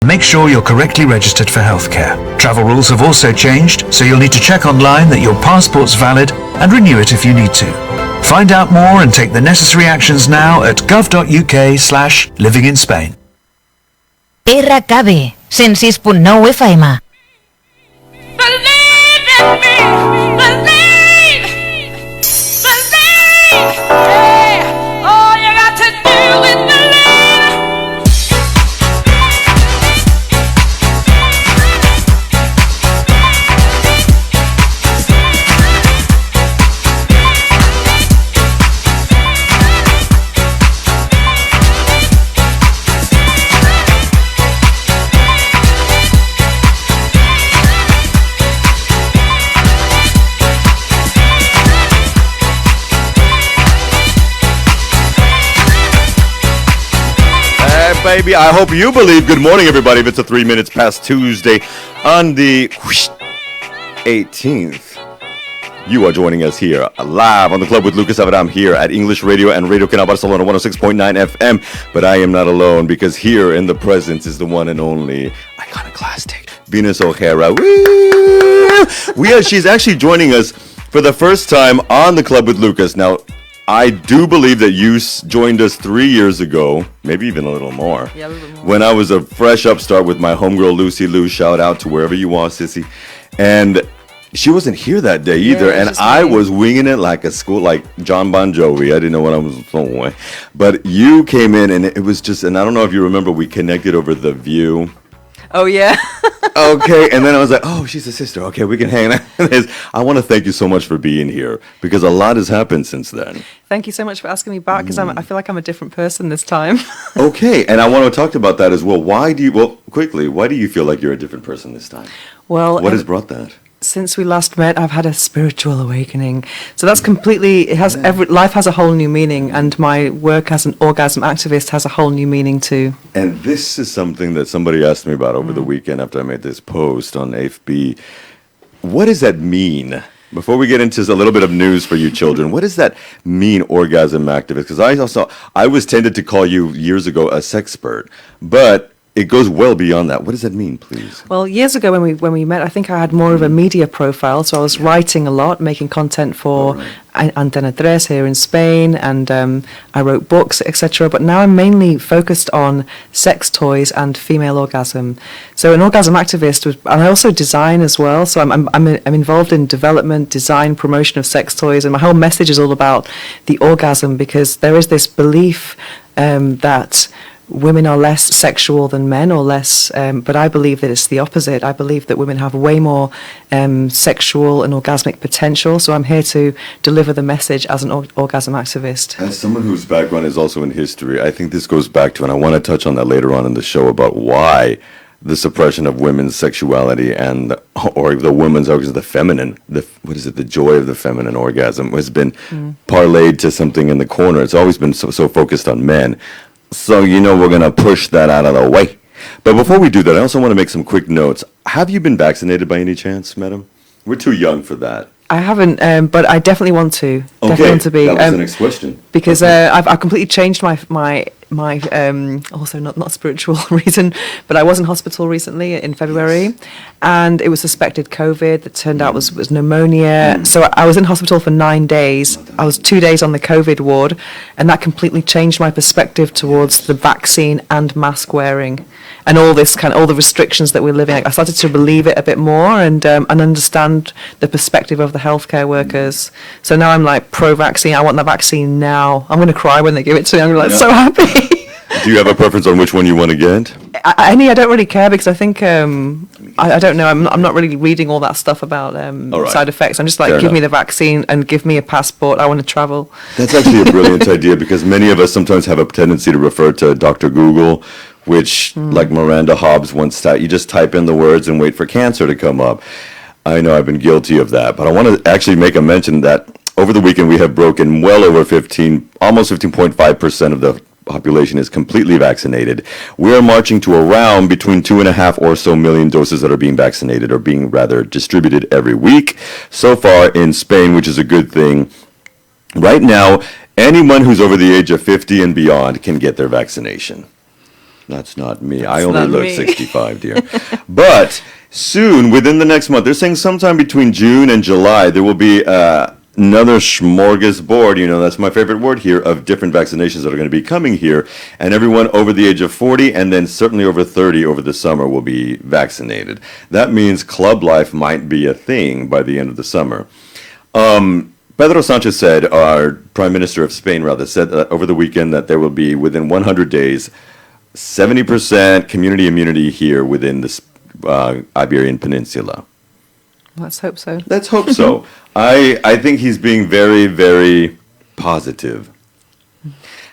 Make sure you're correctly registered for healthcare. Travel rules have also changed, so you'll need to check online that your passport's valid and renew it if you need to. Find out more and take the necessary actions now at gov.uk/livinginspain. RKB 106.9 FM. Believe in me, believe, yeah. All you got to do is believe. Baby, I hope you believe. Good morning, everybody. If it's a 3 minutes past Tuesday on the 18th, you are joining us here live on the club with Lucas Avram here at English Radio and Radio Canal Barcelona 106.9 FM. But I am not alone because here in the presence is the one and only iconoclastic Venus O'Hara. Woo! She's actually joining us for the first time on the club with Lucas. Now, I do believe that you joined us 3 years ago, maybe even a little more. Yeah, a little bit more. When I was a fresh upstart with my homegirl Lucy Lou. Shout out to wherever you are, sissy. And she wasn't here that day either, Yeah, and I was winging it like like John Bon Jovi. I didn't know what I was doing. But you came in, and it was just, and I don't know if you remember, we connected over The View. Oh, yeah. Okay, and then I was like, oh, she's a sister. Okay, we can hang out. I want to thank you so much for being here, because a lot has happened since then. Thank you so much for asking me back, because I feel like I'm a different person this time. Okay, and I want to talk about that as well. Why do you feel like you're a different person this time? Well, What has brought that? since we last met, I've had a spiritual awakening. So that's completely, life has a whole new meaning, and my work as an orgasm activist has a whole new meaning too. And this is something that somebody asked me about over the weekend after I made this post on AFB. What does that mean? Before we get into a little bit of news for you children, what does that mean, orgasm activist? Because I was tended to call you years ago a sexpert, but it goes well beyond that. What does that mean, please? Well, years ago when we met, I think I had more of a media profile. So I was writing a lot, making content for Antena 3 here in Spain, and I wrote books, etc. But now I'm mainly focused on sex toys and female orgasm. So an orgasm activist, and I also design as well. So I'm involved in development, design, promotion of sex toys, and my whole message is all about the orgasm, because there is this belief that women are less sexual than men, or less, but I believe that it's the opposite. I believe that women have way more sexual and orgasmic potential, so I'm here to deliver the message as an orgasm activist. As someone whose background is also in history, I think this goes back to, and I want to touch on that later on in the show, about why the suppression of women's sexuality or the women's orgasm, the feminine, the joy of the feminine orgasm has been parlayed to something in the corner. It's always been so focused on men. So, we're going to push that out of the way. But before we do that, I also want to make some quick notes. Have you been vaccinated by any chance, madam? We're too young for that. I haven't, but I definitely want to. Okay, definitely want to be. That was the next question. Because I've completely changed my also not spiritual reason, but I was in hospital recently in February, and it was suspected COVID. That turned out was pneumonia. So I was in hospital for 9 days. I was 2 days on the COVID ward, and that completely changed my perspective towards the vaccine and mask wearing, and all the restrictions that we're living. I started to believe it a bit more and understand the perspective of the healthcare workers. So now I'm like pro-vaccine. I want the vaccine now. I'm going to cry when they give it to me. I'm like so happy. Do you have a preference on which one you want to get? I don't really care, because I think I don't know. I'm not really reading all that stuff about side effects. I'm just like, give me the vaccine and give me a passport. I want to travel. That's actually a brilliant idea, because many of us sometimes have a tendency to refer to Dr. Google, which, like Miranda Hobbs once said, you just type in the words and wait for cancer to come up. I know I've been guilty of that, but I want to actually make a mention that over the weekend we have broken well over almost 15.5% of the population is completely vaccinated. We are marching to around between 2.5 or so million doses that are being vaccinated, or being rather distributed every week so far in Spain, which is a good thing. Right now, anyone who's over the age of 50 and beyond can get their vaccination. That's not me. I only not look me. 65, dear. But soon, within the next month, they're saying sometime between June and July, there will be another smorgasbord, that's my favorite word here, of different vaccinations that are going to be coming here. And everyone over the age of 40 and then certainly over 30 over the summer will be vaccinated. That means club life might be a thing by the end of the summer. Pedro Sanchez said, our Prime Minister of Spain, rather, said over the weekend that there will be, within 100 days, 70% community immunity here within the Iberian Peninsula. Let's hope so. Let's hope so. I think he's being very, very positive.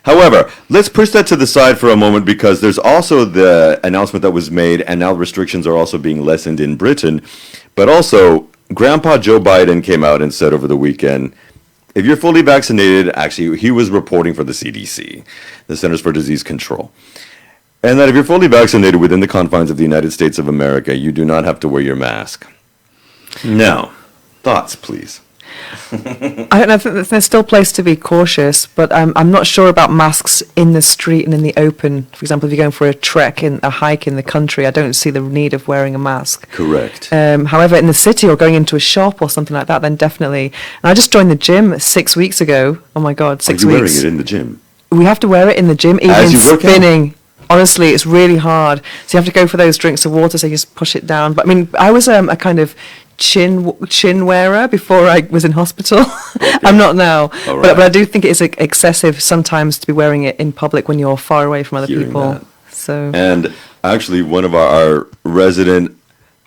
However, let's push that to the side for a moment because there's also the announcement that was made, and now restrictions are also being lessened in Britain. But also, Grandpa Joe Biden came out and said over the weekend, if you're fully vaccinated, actually, he was reporting for the CDC, the Centers for Disease Control. And that if you're fully vaccinated within the confines of the United States of America, you do not have to wear your mask. Now, thoughts, please. I don't know if there's still place to be cautious, but I'm not sure about masks in the street and in the open. For example, if you're going for a hike in the country, I don't see the need of wearing a mask. Correct. However, in the city or going into a shop or something like that, then definitely. And I just joined the gym 6 weeks ago. Oh my God, 6 weeks. Are you wearing it in the gym? We have to wear it in the gym, even As you work out? spinning. Honestly, it's really hard. So you have to go for those drinks of water, so you just push it down. But I mean, I was a kind of chin wearer before I was in hospital. I'm not now. All right. But I do think it is excessive sometimes to be wearing it in public when you're far away from other Hearing people. that. So And actually, one of our resident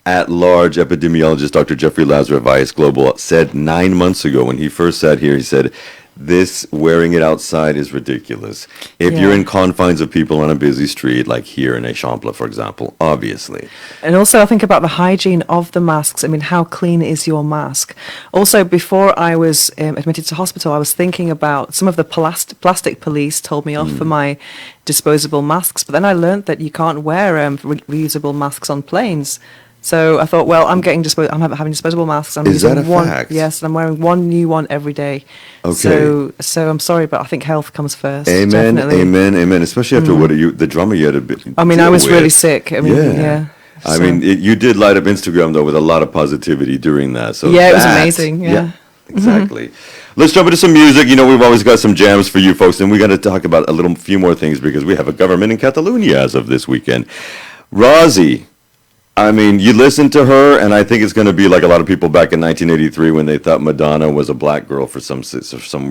at-large epidemiologist, Dr. Jeffrey Lazar of IS Global, said 9 months ago when he first sat here, he said, this wearing it outside is ridiculous. If you're Yeah. in confines of people on a busy street, like here in Eixample, for example, obviously. And also, I think about the hygiene of the masks. I mean, how clean is your mask? Also, before I was admitted to hospital, I was thinking about some of the plastic police told me off for my disposable masks. But then I learned that you can't wear reusable masks on planes. So I thought, well, I'm having disposable masks. I'm Is that using a one. fact? Yes, and I'm wearing one new one every day. Okay. So I'm sorry, but I think health comes first. Amen, definitely. amen, amen. Especially after the drama you had a bit. I mean, I deal was really with. sick. I mean, yeah. I So- mean, you did light up Instagram though with a lot of positivity during that. So Yeah, it was that- amazing, yeah. Exactly. Let's jump into some music. We've always got some jams for you folks, and we got to talk about a few more things because we have a government in Catalonia as of this weekend. Rosie. I mean, you listen to her, and I think it's going to be like a lot of people back in 1983 when they thought Madonna was a black girl for some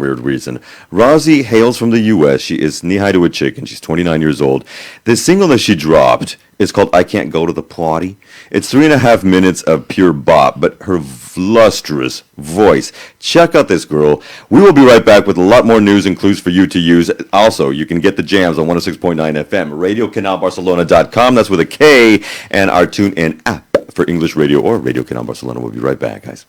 weird reason. Rosie hails from the U.S. She is knee-high to a chick, and she's 29 years old. The single that she dropped is called I Can't Go to the Party. It's 3.5 minutes of pure bop, but her lustrous voice. Check out this girl. We will be right back with a lot more news and clues for you to use. Also, you can get the jams on 106.9 FM, RadioCanalBarcelona.com. That's with a K, and our TuneIn app for English radio or Radio Canal Barcelona. We'll be right back, guys.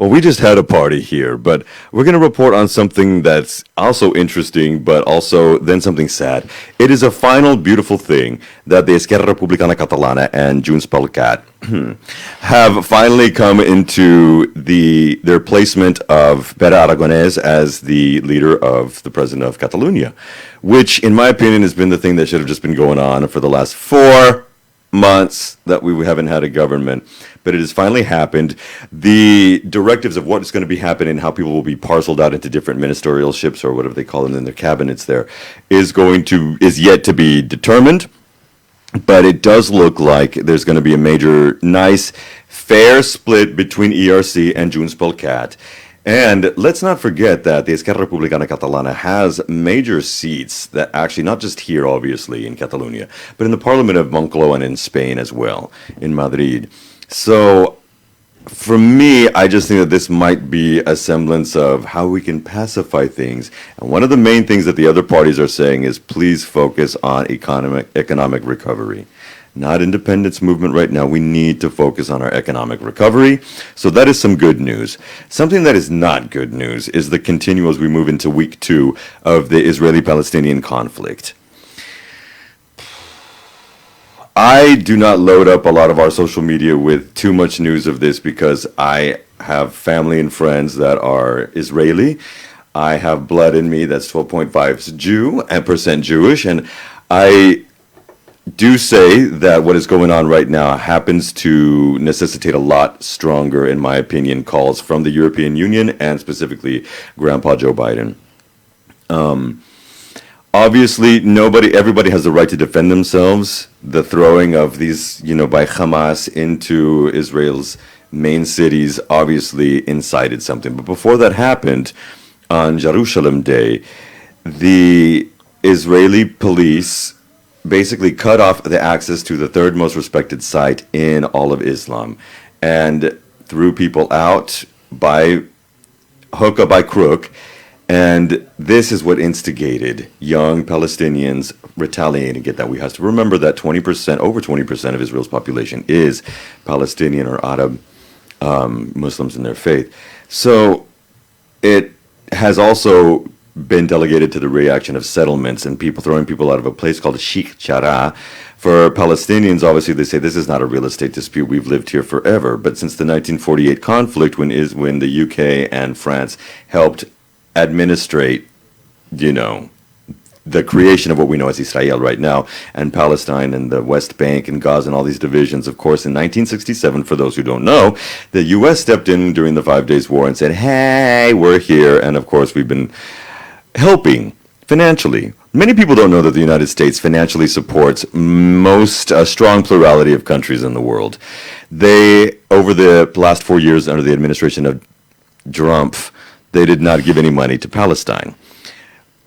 Well, we just had a party here, but we're going to report on something that's also interesting, but also then something sad. It is a final beautiful thing that the Esquerra Republicana Catalana and Junts pel Cat have finally come into their placement of Pere Aragonès as the leader of the president of Catalonia, which, in my opinion, has been the thing that should have just been going on for the last 4 months that we haven't had a government. But it has finally happened. The directives of what is going to be happening, how people will be parceled out into different ministerial ships or whatever they call them in their cabinets there, is yet to be determined. But it does look like there's going to be a major, nice, fair split between ERC and Junts pel Cat. And let's not forget that the Esquerra Republicana Catalana has major seats that actually, not just here, obviously, in Catalonia, but in the Parliament of Moncloa and in Spain as well, in Madrid. So, for me, I just think that this might be a semblance of how we can pacify things. And one of the main things that the other parties are saying is please focus on economic recovery. Not independence movement right now. We need to focus on our economic recovery. So that is some good news. Something that is not good news is the continual as we move into week 2 of the Israeli-Palestinian conflict. I do not load up a lot of our social media with too much news of this because I have family and friends that are Israeli. I have blood in me that's 12.5% Jewish, and I do say that what is going on right now happens to necessitate a lot stronger, in my opinion, calls from the European Union and specifically Grandpa Joe Biden. Obviously, everybody has the right to defend themselves. The throwing of these, by Hamas into Israel's main cities obviously incited something. But before that happened, on Jerusalem Day, the Israeli police basically cut off the access to the third most respected site in all of Islam and threw people out by hook or by crook. And this is what instigated young Palestinians retaliating against that. We have to remember that over 20% of Israel's population is Palestinian or Arab Muslims in their faith. So it has also been delegated to the reaction of settlements and people throwing people out of a place called Sheikh Jarrah. For Palestinians, obviously, they say this is not a real estate dispute. We've lived here forever. But since the 1948 conflict, when the UK and France helped administrate, the creation of what we know as Israel right now, and Palestine and the West Bank and Gaza and all these divisions. Of course, in 1967, for those who don't know, the U.S. stepped in during the 5 Days War and said, hey, we're here. And of course, we've been helping financially. Many people don't know that the United States financially supports a strong plurality of countries in the world. They, over the last 4 years under the administration of Trump, they did not give any money to Palestine.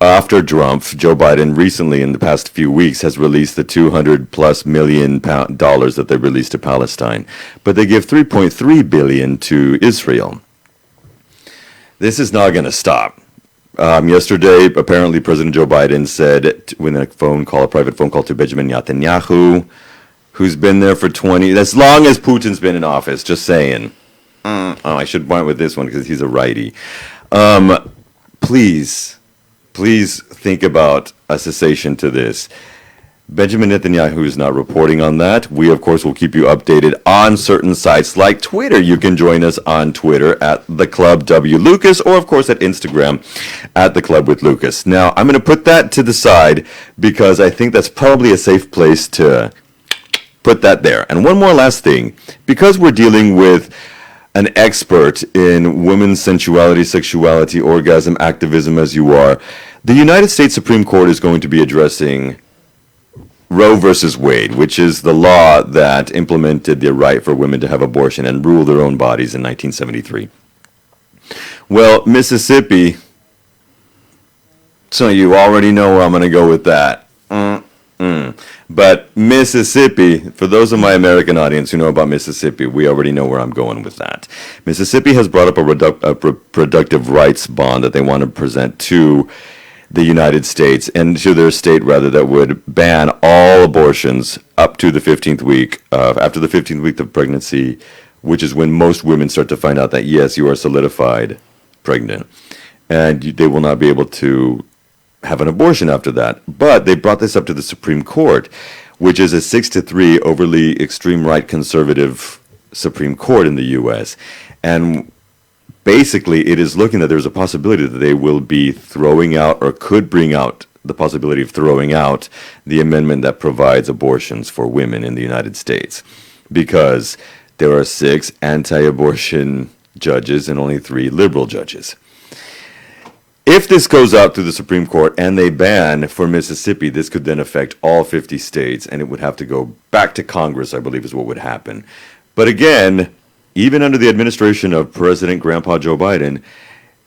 After Trump, Joe Biden recently, in the past few weeks, has released the $200+ million that they released to Palestine. But they give $3.3 billion to Israel. This is not going to stop. Yesterday, apparently, President Joe Biden said, with a private phone call to Benjamin Netanyahu, who's been there for as long as Putin's been in office, just saying. I should point with this one because he's a righty. Please think about a cessation to this. Benjamin Netanyahu is not reporting on that. We, of course, will keep you updated on certain sites like Twitter. You can join us on Twitter at The Club W. Lucas, or, of course, at Instagram at The Club with Lucas. Now, I'm going to put that to the side because I think that's probably a safe place to put that there. And one more last thing. Because we're dealing with an expert in women's sensuality, sexuality, orgasm, activism as you are, the United States Supreme Court is going to be addressing Roe versus Wade, which is the law that implemented the right for women to have abortion and rule their own bodies in 1973. Well, Mississippi, so you already know where I'm going to go with that. But Mississippi, for those of my American audience who know about Mississippi, we already know where I'm going with that. Mississippi has brought up a reproductive rights bond that they want to present to the United States, and to their state rather, that would ban all abortions up to the 15th week, after the 15th week of pregnancy, which is when most women start to find out that, yes, you are solidified pregnant, and they will not be able to have an abortion after that. But they brought this up to the Supreme Court, which is a 6-3 overly extreme right conservative Supreme Court in the U.S. And basically, it is looking that there's a possibility that they will be throwing out, or could bring out the possibility of throwing out, the amendment that provides abortions for women in the United States, because there are 6 anti-abortion judges and only 3 liberal judges. If this goes out through the Supreme Court and they ban for Mississippi, this could then affect all 50 states, and it would have to go back to Congress, I believe, is what would happen. But again, even under the administration of President Grandpa Joe Biden,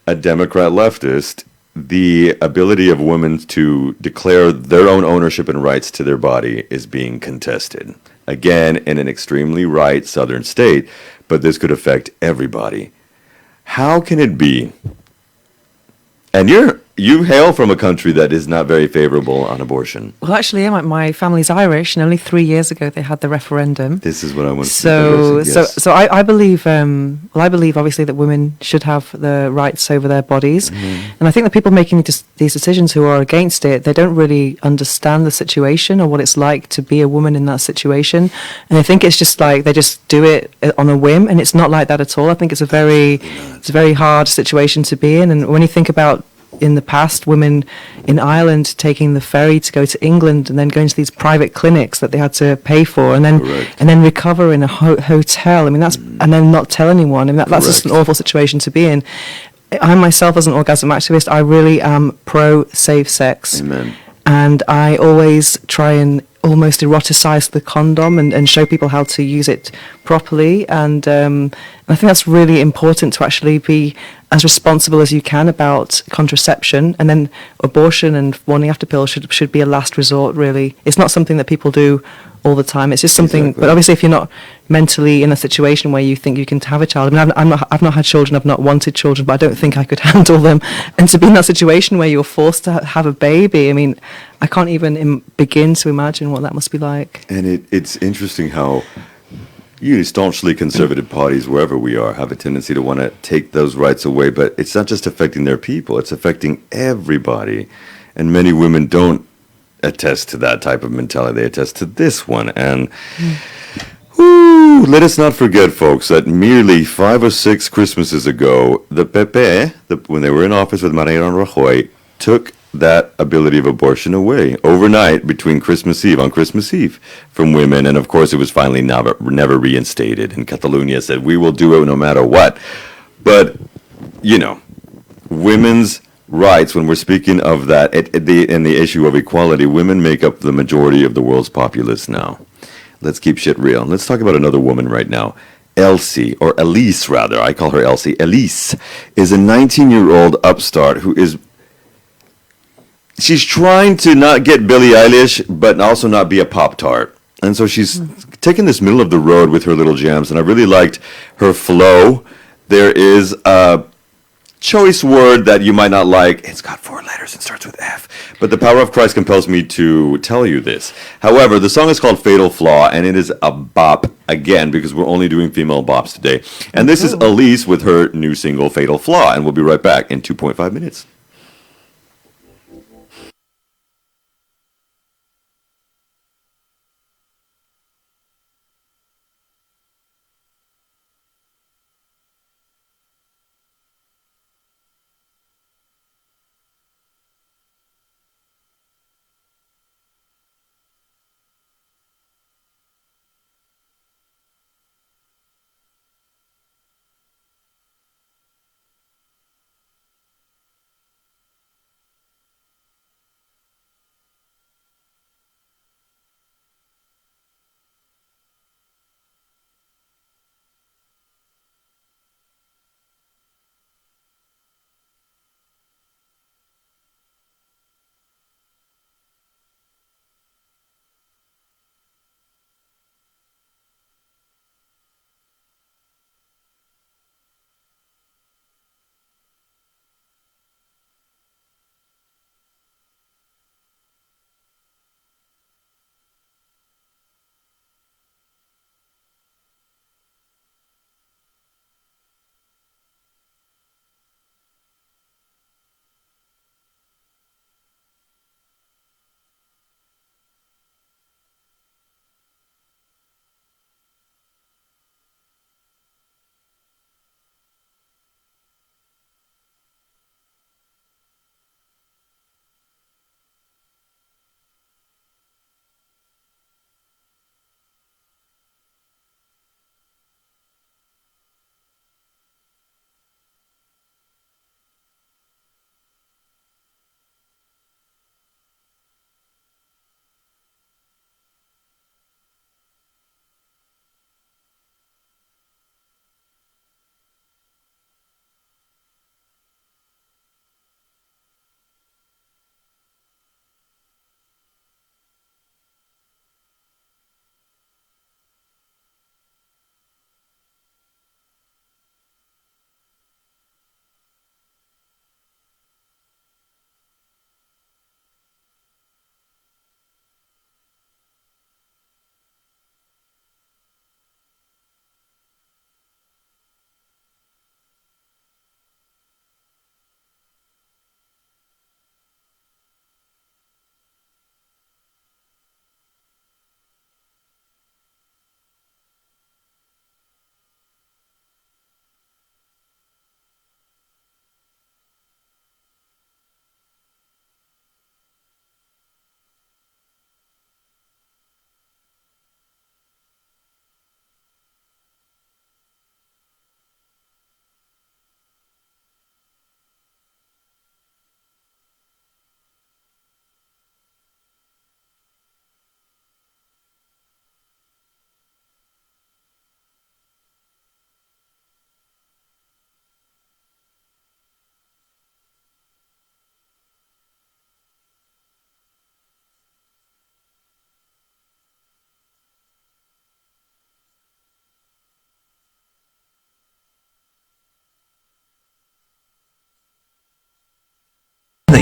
a Democrat leftist, the ability of women to declare their own ownership and rights to their body is being contested. Again, in an extremely right southern state, but this could affect everybody. How can it be? And you hail from a country that is not very favorable on abortion. Well, actually, yeah, my family's Irish, and only 3 years ago they had the referendum. This is what I want to So, say. Yes. so I believe, I believe obviously that women should have the rights over their bodies, and I think the people making these decisions who are against it, they don't really understand the situation or what it's like to be a woman in that situation, and I think it's just like they just do it on a whim, and it's not like that at all. I think it's a very hard situation to be in, and when you think about in the past, women in Ireland taking the ferry to go to England and then going to these private clinics that they had to pay for, and then recover in a hotel. I mean, and then not tell anyone. I mean, that's just an awful situation to be in. I myself, as an orgasm activist, I really am pro safe sex. Amen. And I always try and almost eroticize the condom and show people how to use it properly. And I think that's really important, to actually be as responsible as you can about contraception. And then abortion and morning after pill should be a last resort, really. It's not something that people do all the time. It's just something, But obviously if you're not mentally in a situation where you think you can have a child, I mean, I've not had children, I've not wanted children, but I don't think I could handle them. And to be in that situation where you're forced to have a baby, I mean, I can't even begin to imagine what that must be like. And it's interesting how staunchly conservative parties, wherever we are, have a tendency to want to take those rights away, but it's not just affecting their people, it's affecting everybody. And many women don't attest to that type of mentality. They attest to this one. And let us not forget, folks, that merely 5 or 6 Christmases ago, the PP, when they were in office with Mariano Rajoy, took that ability of abortion away overnight on Christmas Eve from women. And of course, it was finally never reinstated. And Catalonia said, we will do it no matter what. But, women's rights, when we're speaking of that, in the issue of equality, women make up the majority of the world's populace now. Let's keep shit real. Let's talk about another woman right now. Elise, rather. I call her Elsie. Elise is a 19-year-old upstart who is... She's trying to not get Billie Eilish, but also not be a Pop-Tart. And so she's taking this middle of the road with her little jams, and I really liked her flow. There is a choice word that you might not like. It's got 4 letters and starts with F. But the power of Christ compels me to tell you this. However, the song is called Fatal Flaw, and it is a bop, again, because we're only doing female bops today. And this is Elise with her new single, Fatal Flaw, and we'll be right back in 2.5 minutes.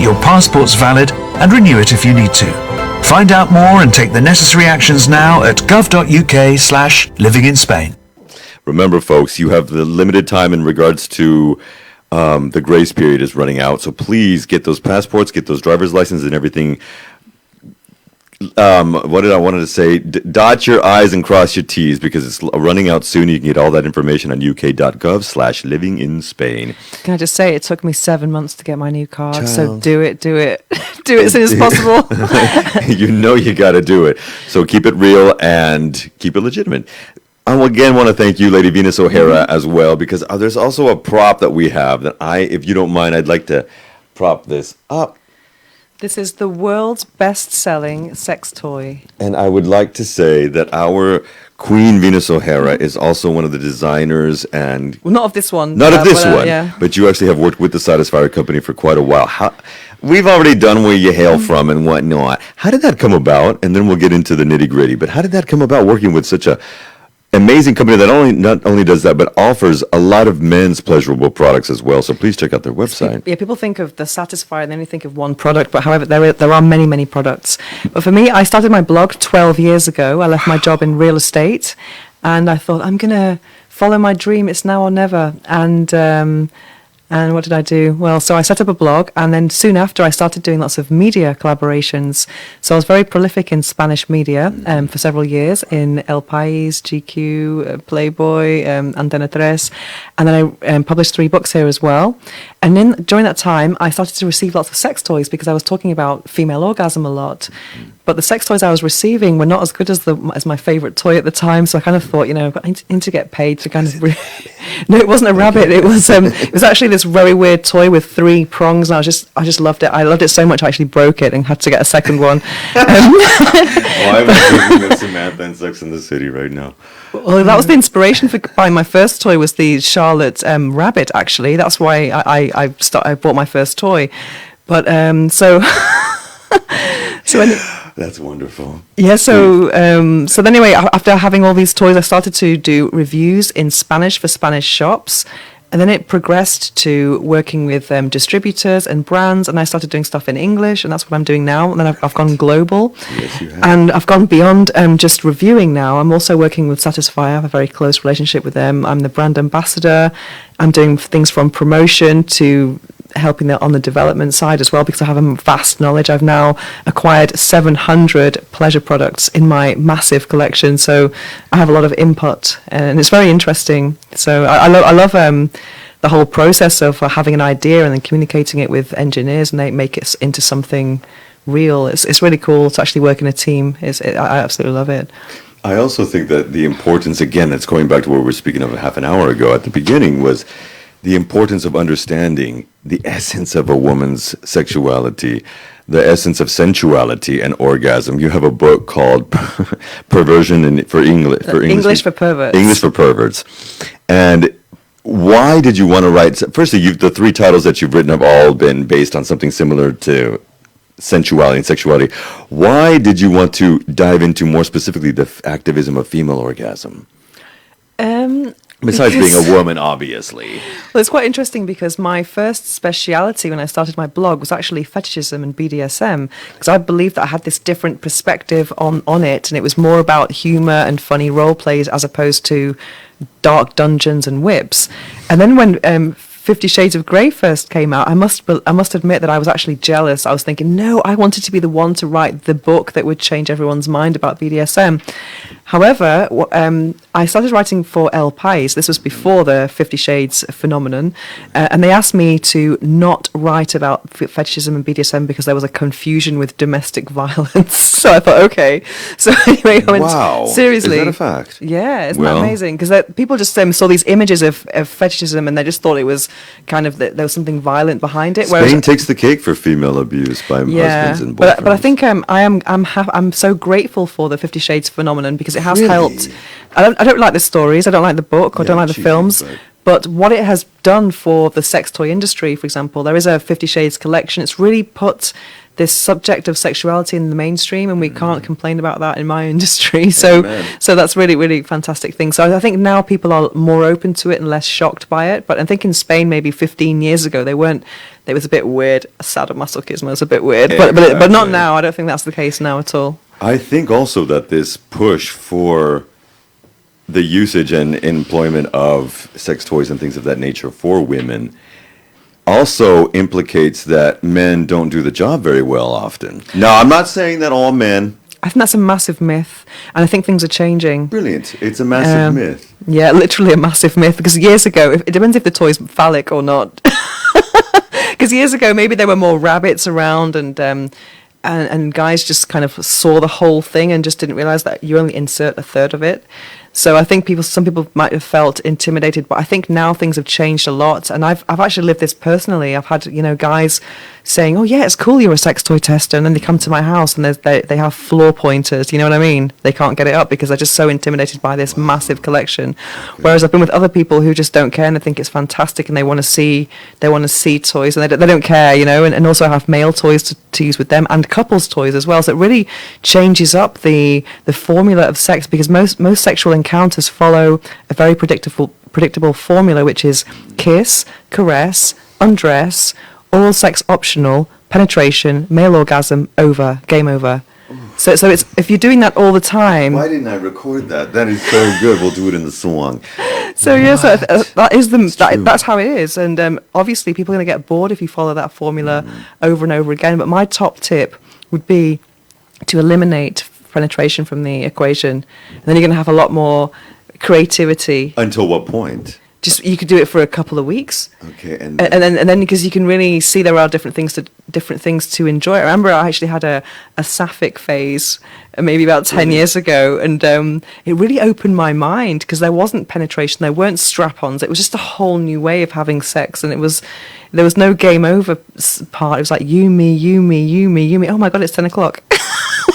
your passport's valid and renew it if you need to. Find out more and take the necessary actions now at gov.uk/living in Spain. Remember, folks, you have the limited time in regards to the grace period is running out. So please get those passports, get those driver's licenses and everything. What did I wanted to say? Dot your I's and cross your T's because it's running out soon. You can get all that information on uk.gov/living in Spain. Can I just say, it took me 7 months to get my new card, Child. so do it. Do it as soon as possible. You know you got to do it. So keep it real and keep it legitimate. I again want to thank you, Lady Venus O'Hara, as well, because there's also a prop that we have that if you don't mind, I'd like to prop this up. This is the world's best-selling sex toy. And I would like to say that our Queen Venus O'Hara is also one of the designers and... Well, not of this one. Not of this one, yeah. but you actually have worked with the Satisfier Company for quite a while. We've already done where you hail from and whatnot. How did that come about? And then we'll get into the nitty-gritty. But how did that come about, working with such a amazing company that not only does that, but offers a lot of men's pleasurable products as well. So please check out their website. Yeah, people think of the Satisfier and they only think of one product, but however, there are many, many products. But for me, I started my blog 12 years ago. I left my job in real estate, and I thought, I'm going to follow my dream. It's now or never. And what did I do? Well, so I set up a blog, and then soon after I started doing lots of media collaborations. So I was very prolific in Spanish media for several years in El País, GQ, Playboy, Antena 3. And then I published 3 books here as well. And during that time, I started to receive lots of sex toys because I was talking about female orgasm a lot. But the sex toys I was receiving were not as good as my favorite toy at the time. So I kind of thought, I need to get paid to kind of... No, it wasn't a rabbit. It was actually this very weird toy with 3 prongs, and I just loved it. I loved it so much I actually broke it and had to get a second one. Why am I thinking of Samantha and Sex in the City right now? Well, that was the inspiration for buying my first toy, was the Charlotte rabbit. Actually, that's why I bought my first toy. But so That's wonderful. Yeah, so then anyway, after having all these toys, I started to do reviews in Spanish for Spanish shops. And then it progressed to working with distributors and brands, and I started doing stuff in English, and that's what I'm doing now. And then I've gone global. Yes, you have. And I've gone beyond just reviewing now. I'm also working with Satisfyer. I have a very close relationship with them. I'm the brand ambassador. I'm doing things from promotion to helping on the development side as well, because I have a vast knowledge. I've now acquired 700 pleasure products in my massive collection, so I have a lot of input, and it's very interesting. So I love the whole process of having an idea and then communicating it with engineers, and they make it into something real. It's really cool to actually work in a team. I absolutely love it. I also think that the importance, again, that's going back to what we were speaking of a half an hour ago at the beginning, was the importance of understanding the essence of a woman's sexuality, the essence of sensuality and orgasm. You have a book called Perversion for English. English for Perverts. English for Perverts. And why did you want to write? Firstly, the 3 titles that you've written have all been based on something similar to sensuality and sexuality. Why did you want to dive into more specifically the activism of female orgasm? Besides being a woman, obviously. Well, it's quite interesting because my first speciality when I started my blog was actually fetishism and BDSM, because I believed that I had this different perspective on it, and it was more about humor and funny role plays as opposed to dark dungeons and whips. And then when 50 Shades of Grey first came out, I must admit that I was actually jealous. I was thinking, no, I wanted to be the one to write the book that would change everyone's mind about BDSM. However, I started writing for El País. This was before the 50 Shades phenomenon. And they asked me to not write about fetishism and BDSM because there was a confusion with domestic violence. So I thought, okay. So anyway, I went, wow. Seriously. Is that a fact? Yeah, isn't that amazing? Because people just saw these images of fetishism and they just thought it was kind of there was something violent behind it. Spain takes the cake for female abuse by husbands and boyfriends. But I think I'm so grateful for the 50 Shades phenomenon because it has helped. I don't like the stories, I don't like the book, I don't like the films. But what it has done for the sex toy industry, for example, there is a 50 Shades collection. It's really put this subject of sexuality in the mainstream, and we can't complain about that in my industry. So Amen. so that's really, really fantastic thing. So I think now people are more open to it and less shocked by it. But I think in Spain, maybe 15 years ago, they weren't. It was a bit weird. Sadomasochism was a bit weird, but not Exactly. now. I don't think that's the case now at all. I think also that this push for the usage and employment of sex toys and things of that nature for women also implicates that men don't do the job very well often. Now, I'm not saying that all men. I think that's a massive myth, and I think things are changing. Brilliant. It's a massive myth. Yeah, literally a massive myth. Because years ago, it depends if the toy's phallic or not. Because years ago, maybe there were more rabbits around, and guys just kind of saw the whole thing and just didn't realize that you only insert a third of it. So I think some people might have felt intimidated, but I think now things have changed a lot. And I've actually lived this personally. I've had, guys saying, "Oh yeah, it's cool, you're a sex toy tester," and then they come to my house and they have floor pointers. You know what I mean? They can't get it up because they're just so intimidated by this massive collection. Whereas I've been with other people who just don't care and they think it's fantastic and they want to see toys, and they don't care, And also I have male toys to use with them and couples toys as well. So it really changes up the formula of sex, because most sexual encounters follow a very predictable formula, which is kiss, caress, undress, oral sex optional, penetration, male orgasm, over, game over. So it's, if you're doing that all the time. Why didn't I record that? That is so good. We'll do it in the song. So yeah, so that's how it is, and obviously people are going to get bored if you follow that formula over and over again. But my top tip would be to eliminate penetration from the equation, and then you're going to have a lot more creativity. Until what point? Just you could do it for a couple of weeks. Okay, and then because you can really see there are different things to enjoy. I remember I actually had a sapphic phase maybe about 10 years ago, and it really opened my mind, because there wasn't penetration, there weren't strap-ons, it was just a whole new way of having sex, and there was no game over part. It was like you, me, you, me, you, me, you, me. Oh my God, it's 10 o'clock.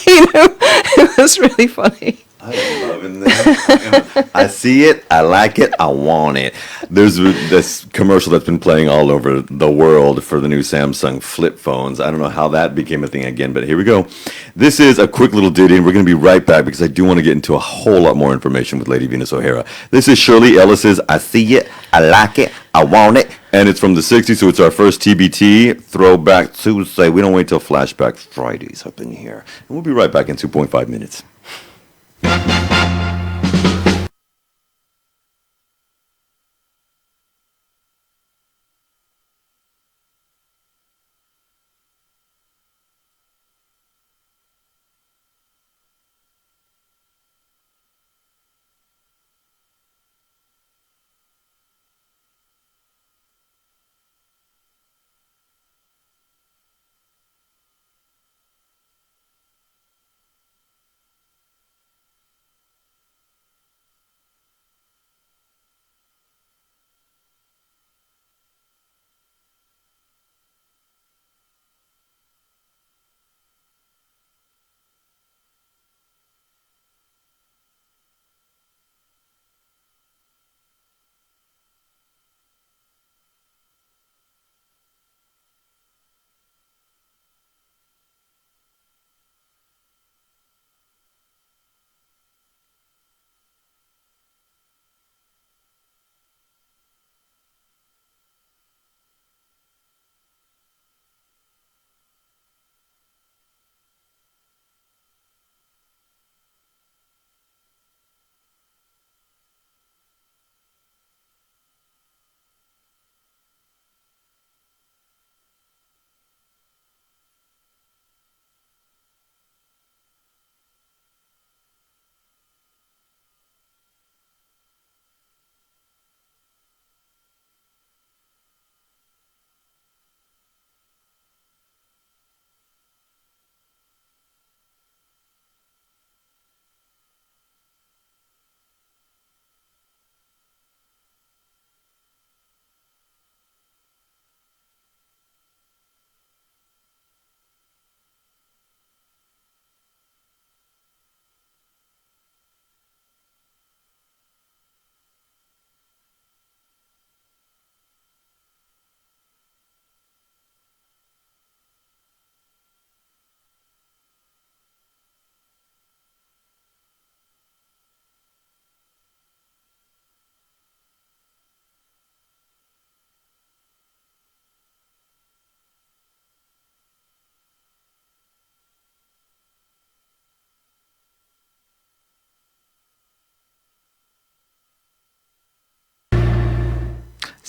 It was really funny. I'm loving that. I see it. I like it. I want it. There's this commercial that's been playing all over the world for the new Samsung flip phones. I don't know how that became a thing again, but here we go. This is a quick little ditty, and we're going to be right back because I do want to get into a whole lot more information with Lady Venus O'Hara. This is Shirley Ellis's I See It. I Like It. I Want It. And it's from the 60s, so it's our first TBT, Throwback Tuesday. We don't wait till Flashback Fridays up in here. And we'll be right back in 2.5 minutes.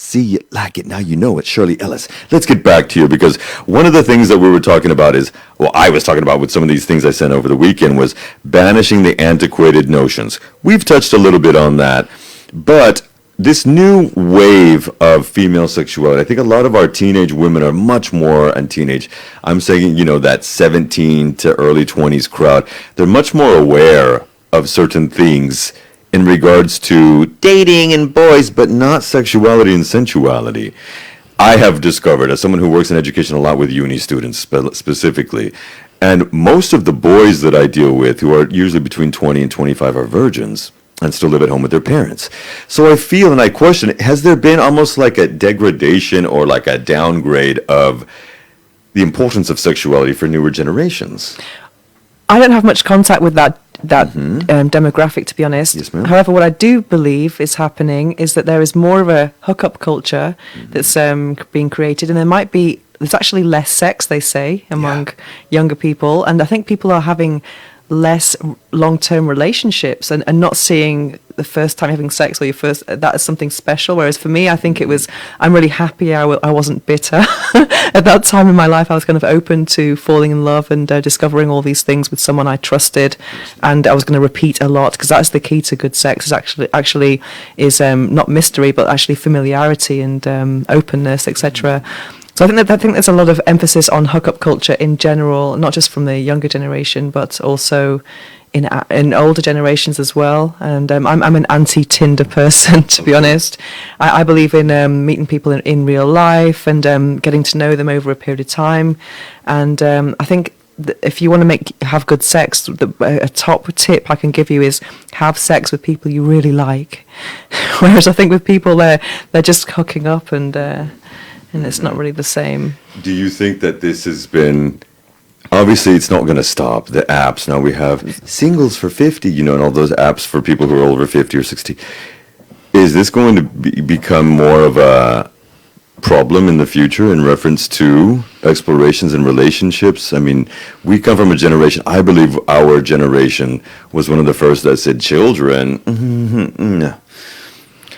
See, you like it, now you know it. Shirley Ellis. Let's get back to you, because one of the things that we were talking about is, well, I was talking about with some of these things I sent over the weekend, was banishing the antiquated notions. We've touched a little bit on that, but this new wave of female sexuality, I think a lot of our teenage women are much more, and teenage, I'm saying, that 17 to early 20s crowd, they're much more aware of certain things in regards to dating and boys, but not sexuality and sensuality. I have discovered, as someone who works in education a lot with uni students specifically, and most of the boys that I deal with, who are usually between 20 and 25, are virgins and still live at home with their parents. So I feel, and I question, has there been almost like a degradation or like a downgrade of the importance of sexuality for newer generations? I don't have much contact with that demographic, to be honest. Yes, ma'am. However, what I do believe is happening is that there is more of a hookup culture that's being created, and there's actually less sex, they say, among younger people, and I think people are having less long-term relationships and not seeing the first time having sex or that is something special. Whereas for me, I think I'm really happy I wasn't bitter. At that time in my life, I was kind of open to falling in love and discovering all these things with someone I trusted, and I was going to repeat a lot, because that's the key to good sex, is actually not mystery, but actually familiarity and openness, etc. So I think there's a lot of emphasis on hookup culture in general, not just from the younger generation, but also in older generations as well. And I'm an anti-Tinder person, to be honest. I believe in meeting people in real life and getting to know them over a period of time. And I think if you want to have good sex, a top tip I can give you is have sex with people you really like. Whereas I think with people, they're just hooking up and it's not really the same. Do you think that this has been, obviously it's not going to stop, the apps, now we have singles for 50, and all those apps for people who are over 50 or 60. Is this going to become more of a problem in the future in reference to explorations and relationships? I mean, we come from a generation, I believe our generation was one of the first that said children. Well,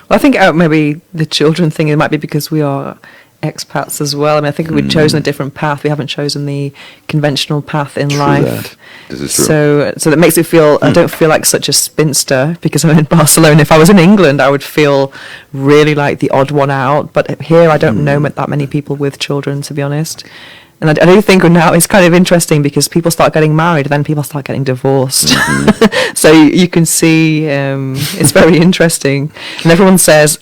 I think maybe the children thing, it might be because we are expats as well. I mean, I think we've chosen a different path. We haven't chosen the conventional path in life. This is true. So that makes me feel, I don't feel like such a spinster because I'm in Barcelona. If I was in England, I would feel really like the odd one out. But here, I don't know that many people with children, to be honest. And I do think now it's kind of interesting because people start getting married and then people start getting divorced. So you can see it's very interesting. And everyone says,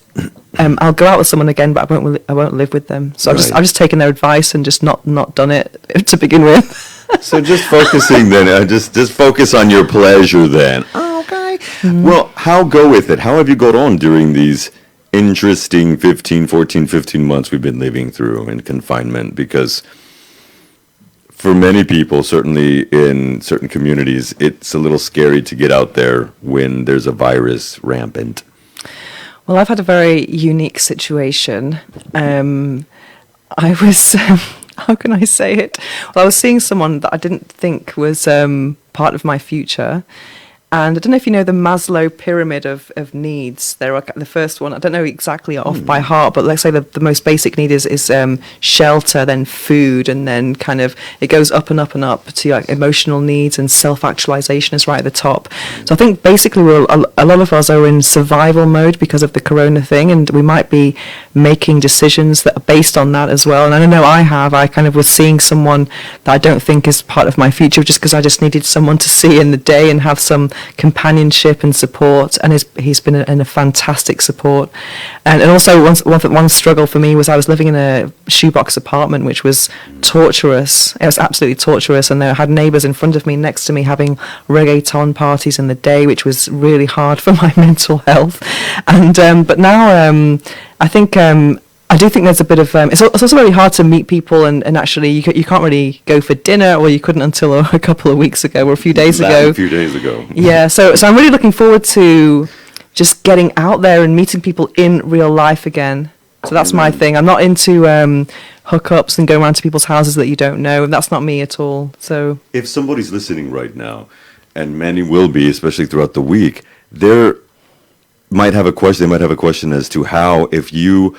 I'll go out with someone again, but I won't live with them. So I've just taken their advice and just not done it to begin with. So just focusing then, just focus on your pleasure then. Okay. Well, how go with it? How have you got on during these interesting 15 months we've been living through in confinement? Because for many people, certainly in certain communities, it's a little scary to get out there when there's a virus rampant. Well, I've had a very unique situation. I was, how can I say it? Well, I was seeing someone that I didn't think was part of my future. And I don't know if you know the Maslow pyramid of needs. There are the first one, I don't know exactly off by heart, but let's say the most basic need is shelter, then food, and then kind of it goes up and up and up to like emotional needs, and self-actualization is right at the top. So I think basically a lot of us are in survival mode because of the corona thing, and we might be making decisions that are based on that as well. And I know I kind of was seeing someone that I don't think is part of my future just because I just needed someone to see in the day and have some companionship and support, and he's been a fantastic support. And also one struggle for me was I was living in a shoebox apartment, which was torturous. It was absolutely torturous, and I had neighbours in front of me, next to me, having reggaeton parties in the day, which was really hard for my mental health. And but now I think I do think there's a bit of it's also really hard to meet people, and actually you can't really go for dinner, or you couldn't until a couple of weeks ago or a few days ago. A few days ago. Yeah, so I'm really looking forward to just getting out there and meeting people in real life again. So that's my thing. I'm not into hookups and going around to people's houses that you don't know. That's not me at all. So if somebody's listening right now, and many will be, especially throughout the week, they might have a question as to how, if you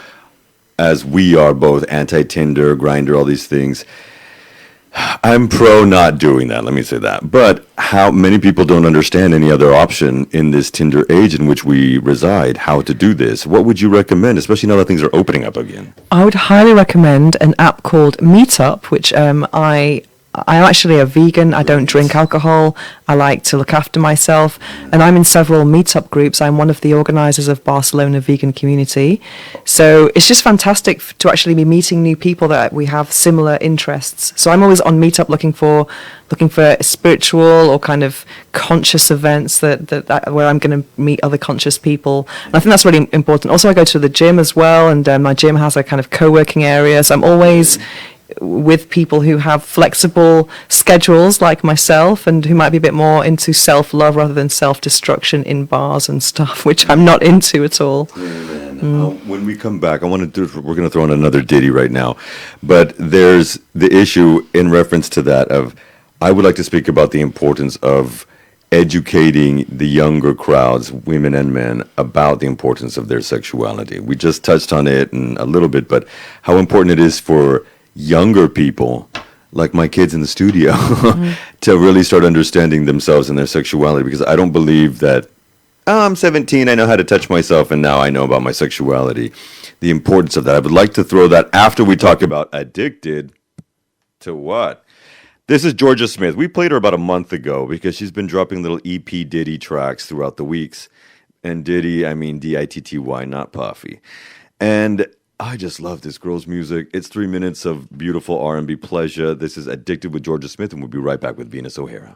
as we are both anti-Tinder, Grinder, all these things. I'm pro not doing that, let me say that. But how many people don't understand any other option in this Tinder age in which we reside, how to do this. What would you recommend, especially now that things are opening up again? I would highly recommend an app called Meetup, which I'm actually a vegan. I don't drink alcohol. I like to look after myself. And I'm in several meetup groups. I'm one of the organizers of Barcelona Vegan Community. So it's just fantastic to actually be meeting new people that we have similar interests. So I'm always on Meetup looking for spiritual or kind of conscious events that where I'm going to meet other conscious people. And I think that's really important. Also, I go to the gym as well, and my gym has a kind of co-working area. So I'm always with people who have flexible schedules like myself and who might be a bit more into self-love rather than self-destruction in bars and stuff, which I'm not into at all. When we come back, we're going to throw in another ditty right now, but there's the issue in reference to that of, I would like to speak about the importance of educating the younger crowds, women and men, about the importance of their sexuality. We just touched on it in a little bit, but how important it is for younger people, like my kids in the studio, to really start understanding themselves and their sexuality, because I don't believe that, oh, I'm 17, I know how to touch myself, and now I know about my sexuality. The importance of that. I would like to throw that after we talk about addicted to what? This is Georgia Smith. We played her about a month ago because she's been dropping little EP Diddy tracks throughout the weeks. And Diddy, I mean Ditty, not Puffy. And I just love this girl's music. It's 3 minutes of beautiful R&B pleasure. This is Addicted with Georgia Smith, and we'll be right back with Venus O'Hara.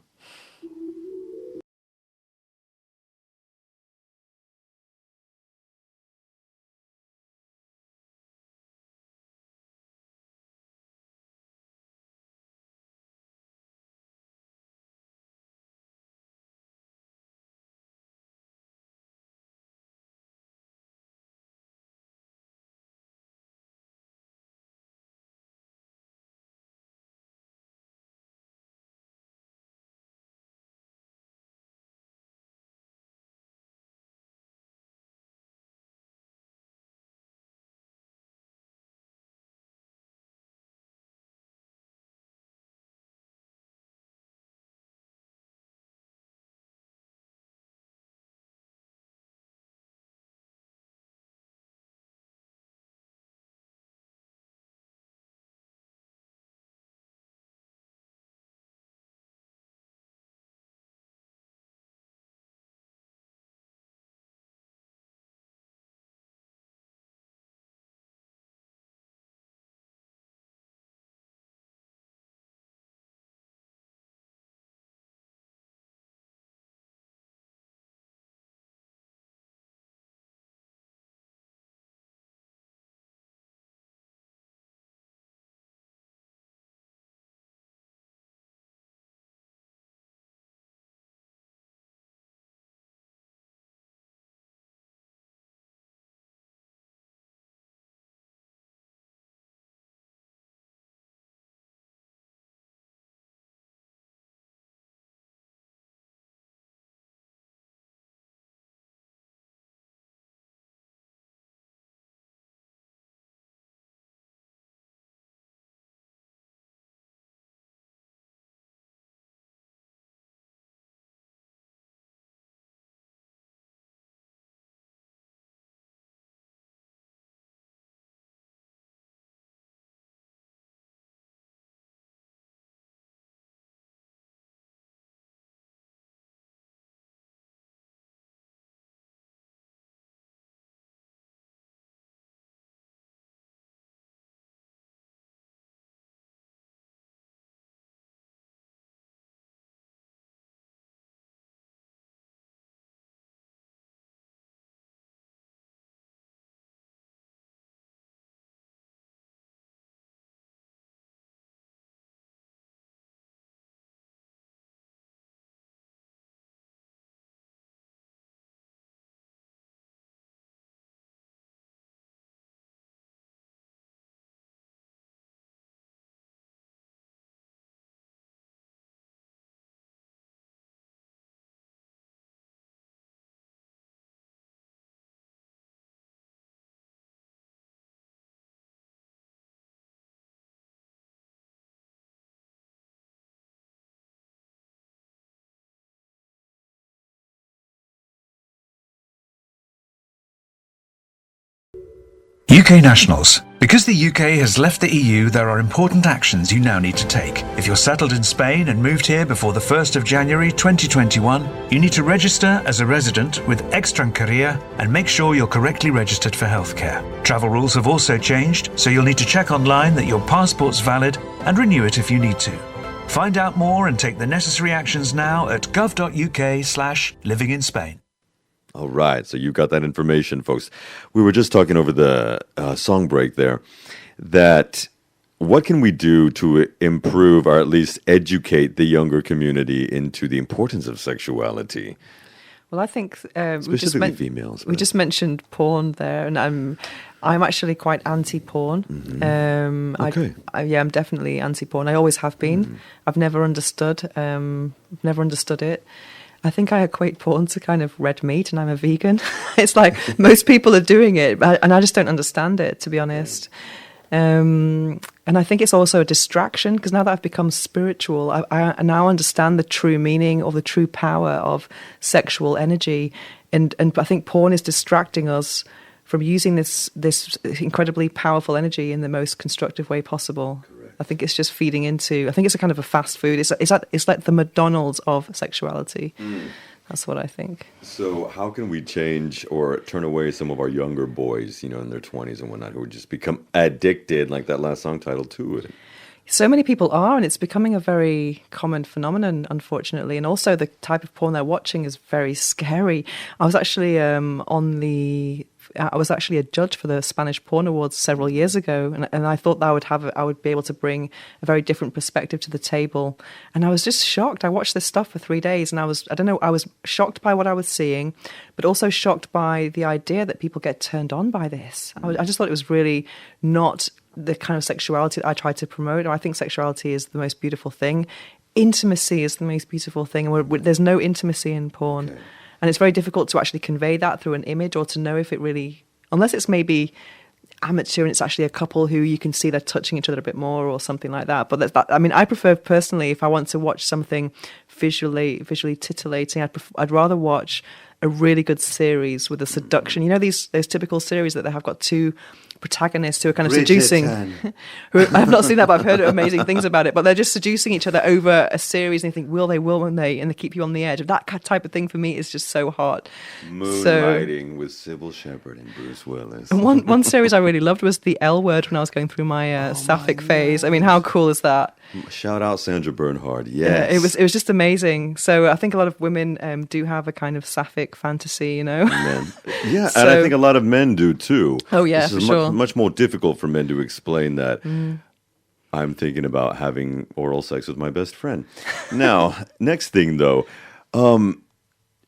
UK nationals. Because the UK has left the EU, there are important actions you now need to take. If you're settled in Spain and moved here before the 1st of January 2021, you need to register as a resident with Extranjería and make sure you're correctly registered for healthcare. Travel rules have also changed, so you'll need to check online that your passport's valid and renew it if you need to. Find out more and take the necessary actions now at gov.uk/livinginspain. All right, so you've got that information, folks. We were just talking over the song break there that what can we do to improve or at least educate the younger community into the importance of sexuality? Well, I think Specifically females. We just mentioned porn there, and I'm actually quite anti-porn. Mm-hmm. Okay. I'm definitely anti-porn. I always have been. Mm-hmm. I've never understood it. I think I equate porn to kind of red meat, and I'm a vegan. It's like most people are doing it, and I just don't understand it, to be honest. And I think it's also a distraction, because now that I've become spiritual, I now understand the true meaning or the true power of sexual energy. And I think porn is distracting us from using this incredibly powerful energy in the most constructive way possible. Correct. I think it's just feeding into. I think it's a kind of a fast food. It's like the McDonald's of sexuality. Mm. That's what I think. So how can we change or turn away some of our younger boys, in their 20s and whatnot, who would just become addicted, like that last song title, to it? So many people are, and it's becoming a very common phenomenon, unfortunately. And also the type of porn they're watching is very scary. I was actually I was actually a judge for the Spanish Porn Awards several years ago, and I thought that I would be able to bring a very different perspective to the table. And I was just shocked. I watched this stuff for 3 days, and I was shocked by what I was seeing, but also shocked by the idea that people get turned on by this. I just thought it was really not the kind of sexuality that I try to promote. I think sexuality is the most beautiful thing. Intimacy is the most beautiful thing. There's no intimacy in porn. Okay. And it's very difficult to actually convey that through an image, or to know if it really, unless it's maybe amateur and it's actually a couple who you can see they're touching each other a bit more or something like that. But I prefer personally, if I want to watch something visually titillating, I'd rather watch a really good series with a seduction. Those typical series that they have got two protagonists who are kind of seducing. I've not seen that, but I've heard amazing things about it. But they're just seducing each other over a series, and you think, will they, won't they? And they keep you on the edge. That type of thing for me is just so hot. Moonlighting with Sybil Shepherd and Bruce Willis. And one series I really loved was The L Word when I was going through my sapphic phase. I mean, how cool is that? Shout out Sandra Bernhard. Yes. Yeah, it was just amazing. So I think a lot of women do have a kind of sapphic fantasy, Men. Yeah, and I think a lot of men do too. Oh yeah, for sure. Much more difficult for men to explain that. I'm thinking about having oral sex with my best friend. Now, next thing though,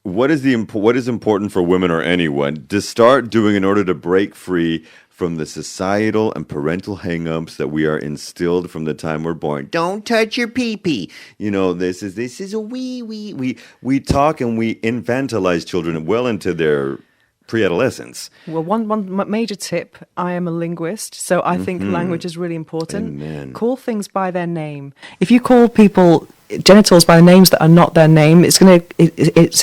what is important for women or anyone to start doing in order to break free from the societal and parental hang-ups that we are instilled from the time we're born? Don't touch your pee-pee. This is a we talk and we infantilize children well into their pre-adolescence. Well, one major tip, I am a linguist, so I think language is really important. Amen. Call things by their name. If you call people genitals by names that are not their name, it's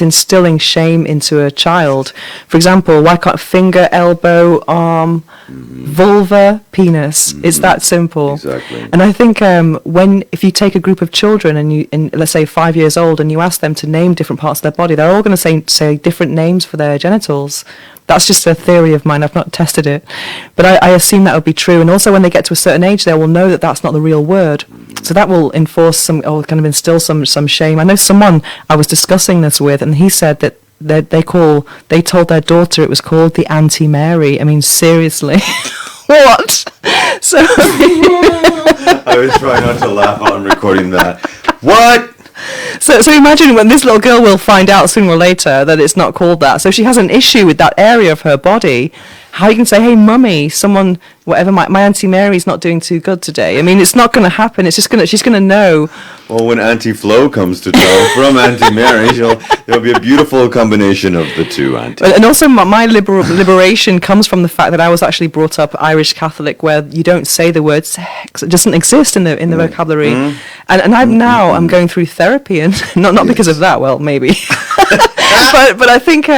instilling shame into a child. For example, why can't finger, elbow, arm, vulva, penis? It's that simple. Exactly. And I think if you take a group of children and let's say 5 years old, and you ask them to name different parts of their body, they're all going to say different names for their genitals. That's just a theory of mine. I've not tested it, but I assume that would be true. And also, when they get to a certain age, they will know that that's not the real word. So that will instill some shame. I know someone I was discussing this with, and he said that they told their daughter it was called the Auntie Mary. I mean, seriously, what? So I was trying not to laugh on recording that. What? So imagine when this little girl will find out sooner or later that it's not called that. So she has an issue with that area of her body. How you can say, hey, mummy, someone, whatever, my Auntie Mary's not doing too good today. I mean, it's not going to happen. She's going to know. Well, when Auntie Flo comes to town from Auntie Mary, there'll be a beautiful combination of the two aunties. And also, my liberation comes from the fact that I was actually brought up Irish Catholic, where you don't say the word sex. It doesn't exist in the vocabulary. And I'm going through therapy, and not because of that. Well, maybe, but I think.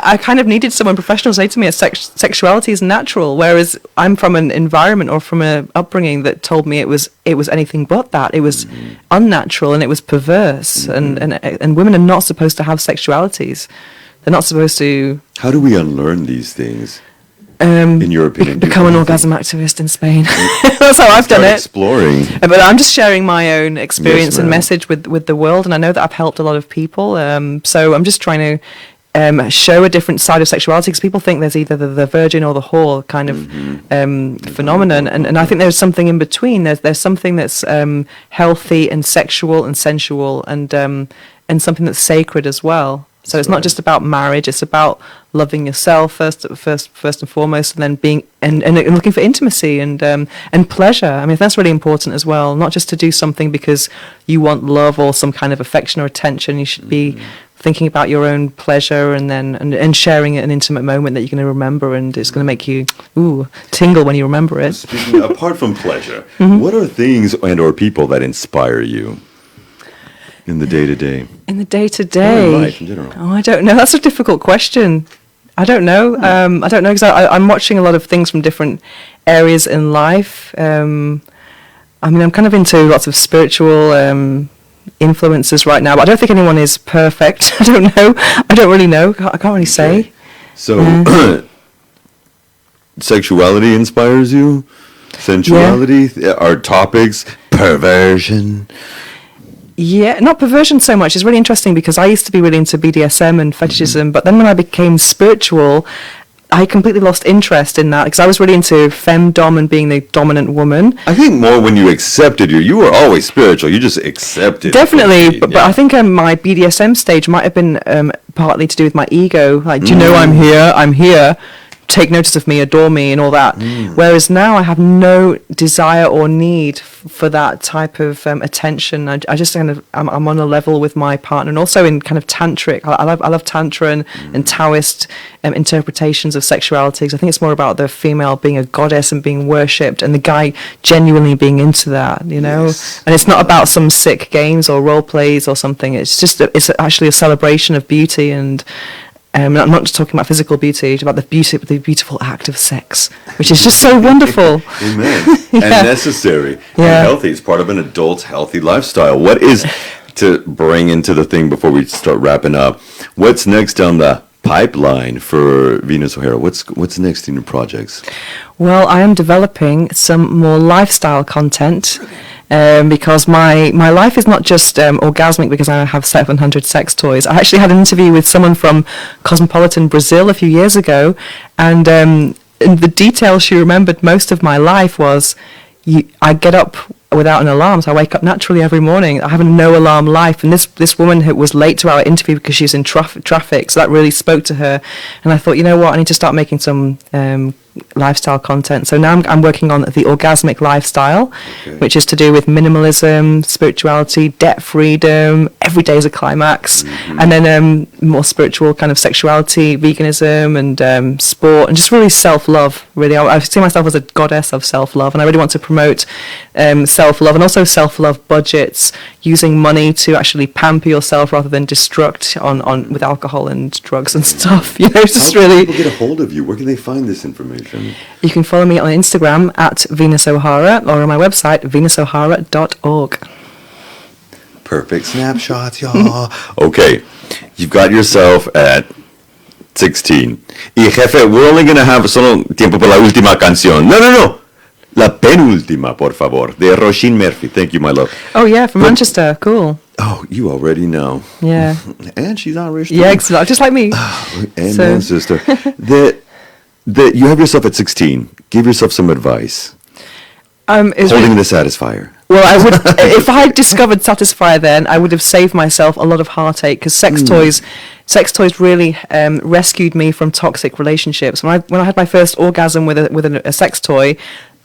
I kind of needed someone professional to say to me, sexuality is natural, whereas I'm from an environment or from an upbringing that told me it was anything but that. It was unnatural and it was perverse, and women are not supposed to have sexualities. They're not supposed to. How do we unlearn these things? In your opinion, become an orgasm activist in Spain. That's how I've done it. Exploring. But I'm just sharing my own experience Yes, and ma'am. message with the world, and I know that I've helped a lot of people. So I'm just trying to show a different side of sexuality, because people think there's either the virgin or the whore kind of phenomenon, and I think there's something in between. There's something that's healthy and sexual and sensual, and something that's sacred as well. So it's not just about marriage; it's about loving yourself first and foremost, and then being and looking for intimacy and pleasure. I mean, that's really important as well. Not just to do something because you want love or some kind of affection or attention. You should be thinking about your own pleasure and sharing an intimate moment that you're going to remember, and it's going to make you tingle when you remember it. Speaking, apart from pleasure, what are things and or people that inspire you in the day-to-day? In the day-to-day? Or in life in general? Oh, I don't know. That's a difficult question. I don't know. I don't know, because I'm watching a lot of things from different areas in life. I mean, I'm kind of into lots of spiritual influences right now, but I don't think anyone is perfect. I don't know. I don't really know. I can't really say. So, sexuality inspires you? Sensuality? Our topics? Perversion? Yeah, not perversion so much. It's really interesting because I used to be really into BDSM and fetishism, but then when I became spiritual, I completely lost interest in that, because I was really into femdom and being the dominant woman. I think more when you accepted you were always spiritual. You just accepted. Definitely, but I think my BDSM stage might have been partly to do with my ego. Like, do you know I'm here? I'm here. Take notice of me, adore me, and all that. Whereas now I have no desire or need for that type of attention. I just kind of I'm on a level with my partner, and also in kind of tantric. I love tantra and Taoist interpretations of sexuality. 'Cause I think it's more about the female being a goddess and being worshipped, and the guy genuinely being into that. You know, and it's not about some sick games or role plays or something. It's just it's actually a celebration of beauty and. I'm not just talking about physical beauty, it's about the beautiful act of sex, which is just so wonderful. Amen. And necessary and healthy. It's part of an adult's healthy lifestyle. What is, to bring into the thing before we start wrapping up, what's next down the pipeline for Venus O'Hara? What's next in your projects? Well, I am developing some more lifestyle content. Because my life is not just orgasmic because I have 700 sex toys. I actually had an interview with someone from Cosmopolitan Brazil a few years ago, and the detail she remembered most of my life was I get up without an alarm, so I wake up naturally every morning. I have a no alarm life, and this woman who was late to our interview because she was in traffic, so that really spoke to her. And I thought, you know what, I need to start making some lifestyle content. So now I'm working on the orgasmic lifestyle, which is to do with minimalism, spirituality, debt freedom, every day is a climax, and then more spiritual kind of sexuality, veganism, and sport, and just really self-love. Really, I see myself as a goddess of self-love, and I really want to promote self-love and also self-love budgets, using money to actually pamper yourself rather than destruct on with alcohol and drugs and stuff. You know, it's just How can really. people get a hold of you? Where can they find this information? You can follow me on Instagram at Venus O'Hara, or on my website venusohara.org. Perfect snapshots, y'all. Okay, you've got yourself at 16. Y jefe, we're only going to have solo tiempo para la última canción. No. La penúltima, por favor, de Roisin Murphy. Thank you, my love. Oh yeah, from Manchester. Cool. Oh, you already know. Yeah. And she's Irish too. Yeah, exactly. Just like me. And So- my sister. That you have yourself at 16. Give yourself some advice. It's Holding really- the Satisfier. Well, I would, if I had discovered Satisfyer then, I would have saved myself a lot of heartache, because sex toys really rescued me from toxic relationships. When I had my first orgasm with a sex toy,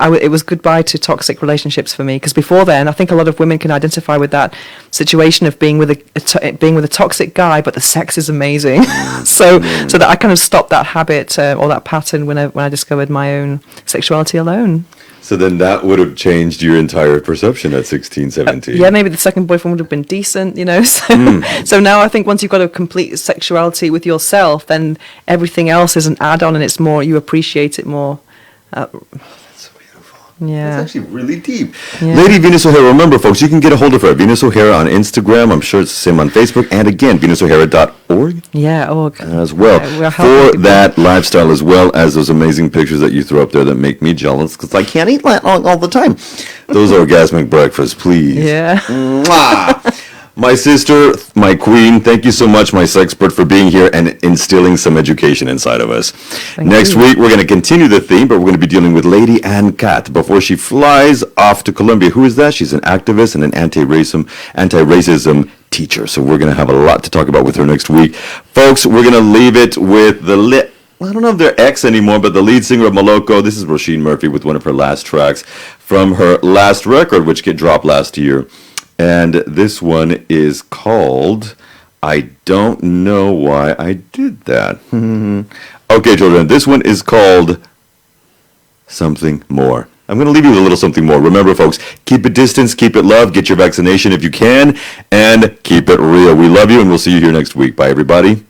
it was goodbye to toxic relationships for me, because before then, I think a lot of women can identify with that situation of being with a toxic guy, but the sex is amazing. so that I kind of stopped that habit or that pattern when I discovered my own sexuality alone. So then that would have changed your entire perception at 16, 17. Yeah, maybe the second boyfriend would have been decent, you know. So now I think once you've got a complete sexuality with yourself, then everything else is an add-on, and it's more, you appreciate it more. That's so beautiful. Yeah. That's actually really deep. Yeah. Lady Venus O'Hara, remember, folks, you can get a hold of her. Venus O'Hara on Instagram. I'm sure it's the same on Facebook. And again, venusohara.org. Yeah, as well, we're for helping that lifestyle, as well as those amazing pictures that you throw up there that make me jealous, because I can't eat that all the time. Those orgasmic breakfasts, please. Yeah. Mwah! My sister, my queen, thank you so much, my sexpert, for being here and instilling some education inside of us. Next week, we're going to continue the theme, but we're going to be dealing with Lady Ann Cat before she flies off to Colombia. Who is that? She's an activist and an anti-racism teacher. So we're going to have a lot to talk about with her next week. Folks, we're going to leave it with I don't know if they're ex anymore, but the lead singer of Moloko. This is Roisin Murphy with one of her last tracks from her last record, which get dropped last year. And this one is called I Don't Know Why I Did That. Okay, children, this one is called Something More. I'm going to leave you with a little something more. Remember, folks, keep it distance, keep it love, get your vaccination if you can, and keep it real. We love you, and we'll see you here next week. Bye, everybody.